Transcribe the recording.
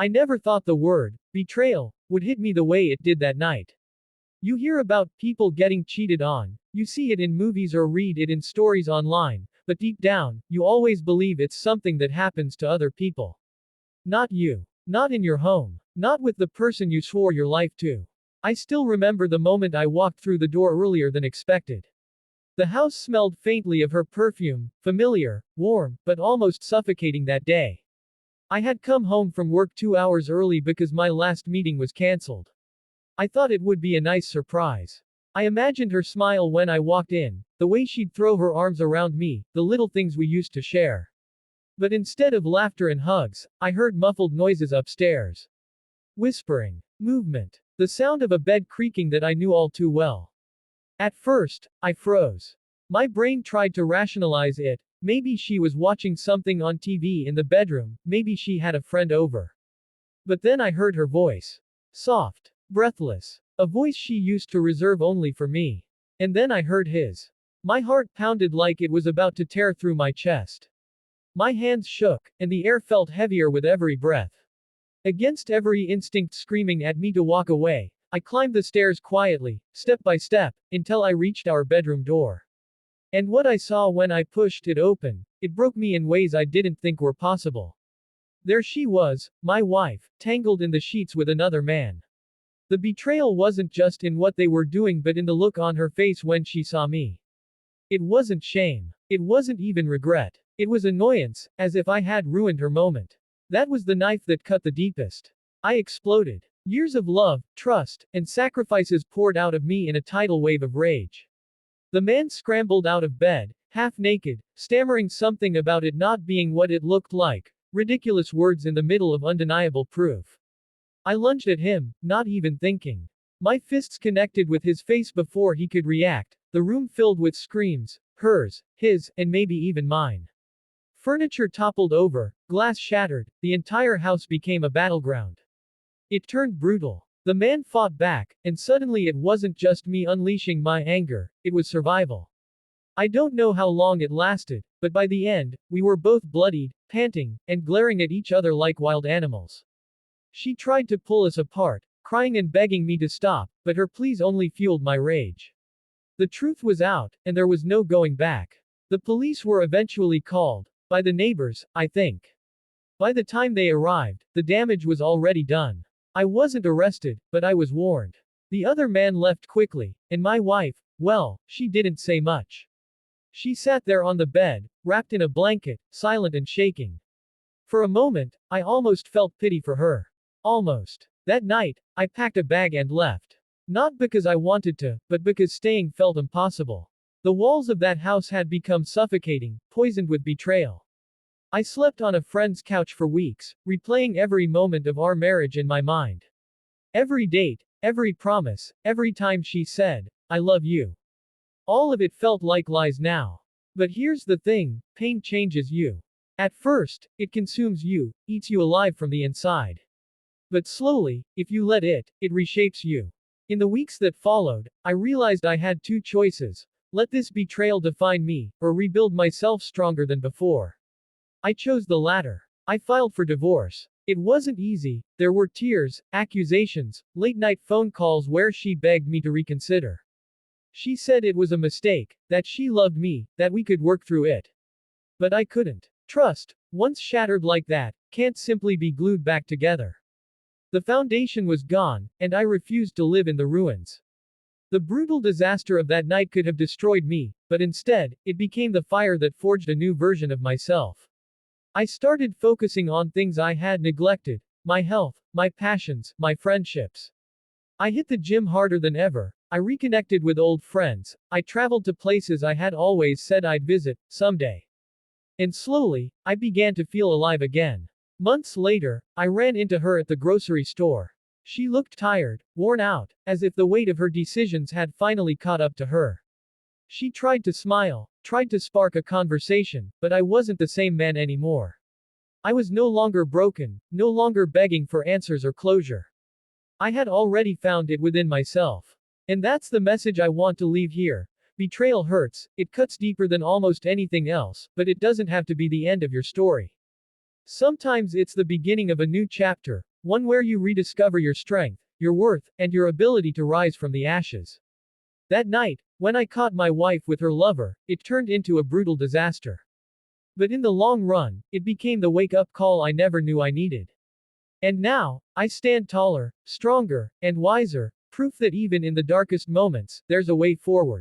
I never thought the word betrayal would hit me the way it did that night. You hear about people getting cheated on, you see it in movies or read it in stories online, but deep down, you always believe it's something that happens to other people. Not you. Not in your home. Not with the person you swore your life to. I still remember the moment I walked through the door earlier than expected. The house smelled faintly of her perfume, familiar, warm, but almost suffocating that day. I had come home from work 2 hours early because my last meeting was cancelled. I thought it would be a nice surprise. I imagined her smile when I walked in, the way she'd throw her arms around me, the little things we used to share. But instead of laughter and hugs, I heard muffled noises upstairs. Whispering. Movement. The sound of a bed creaking that I knew all too well. At first, I froze. My brain tried to rationalize it. Maybe she was watching something on TV in the bedroom, maybe she had a friend over. But then I heard her voice. Soft. Breathless. A voice she used to reserve only for me. And then I heard his. My heart pounded like it was about to tear through my chest. My hands shook, and the air felt heavier with every breath. Against every instinct screaming at me to walk away, I climbed the stairs quietly, step by step, until I reached our bedroom door. And what I saw when I pushed it open, it broke me in ways I didn't think were possible. There she was, my wife, tangled in the sheets with another man. The betrayal wasn't just in what they were doing but in the look on her face when she saw me. It wasn't shame. It wasn't even regret. It was annoyance, as if I had ruined her moment. That was the knife that cut the deepest. I exploded. Years of love, trust, and sacrifices poured out of me in a tidal wave of rage. The man scrambled out of bed, half naked, stammering something about it not being what it looked like, ridiculous words in the middle of undeniable proof. I lunged at him, not even thinking. My fists connected with his face before he could react, the room filled with screams, hers, his, and maybe even mine. Furniture toppled over, glass shattered, the entire house became a battleground. It turned brutal. The man fought back, and suddenly it wasn't just me unleashing my anger, it was survival. I don't know how long it lasted, but by the end, we were both bloodied, panting, and glaring at each other like wild animals. She tried to pull us apart, crying and begging me to stop, but her pleas only fueled my rage. The truth was out, and there was no going back. The police were eventually called. By the neighbors, I think. By the time they arrived, the damage was already done. I wasn't arrested, but I was warned. The other man left quickly, and my wife, well, she didn't say much. She sat there on the bed, wrapped in a blanket, silent and shaking. For a moment, I almost felt pity for her. Almost. That night, I packed a bag and left. Not because I wanted to, but because staying felt impossible. The walls of that house had become suffocating, poisoned with betrayal. I slept on a friend's couch for weeks, replaying every moment of our marriage in my mind. Every date, every promise, every time she said, "I love you." All of it felt like lies now. But here's the thing, pain changes you. At first, it consumes you, eats you alive from the inside. But slowly, if you let it, it reshapes you. In the weeks that followed, I realized I had two choices. Let this betrayal define me, or rebuild myself stronger than before. I chose the latter. I filed for divorce. It wasn't easy, there were tears, accusations, late-night phone calls where she begged me to reconsider. She said it was a mistake, that she loved me, that we could work through it. But I couldn't. Trust, once shattered like that, can't simply be glued back together. The foundation was gone, and I refused to live in the ruins. The brutal disaster of that night could have destroyed me, but instead, it became the fire that forged a new version of myself. I started focusing on things I had neglected, my health, my passions, my friendships. I hit the gym harder than ever, I reconnected with old friends, I traveled to places I had always said I'd visit, someday. And slowly, I began to feel alive again. Months later, I ran into her at the grocery store. She looked tired, worn out, as if the weight of her decisions had finally caught up to her. She tried to smile, tried to spark a conversation, but I wasn't the same man anymore. I was no longer broken, no longer begging for answers or closure. I had already found it within myself. And that's the message I want to leave here. Betrayal hurts, it cuts deeper than almost anything else, but it doesn't have to be the end of your story. Sometimes it's the beginning of a new chapter, One where you rediscover your strength, your worth, and your ability to rise from the ashes. That night, when I caught my wife with her lover, it turned into a brutal disaster. But in the long run, it became the wake-up call I never knew I needed. And now, I stand taller, stronger, and wiser, proof that even in the darkest moments, there's a way forward.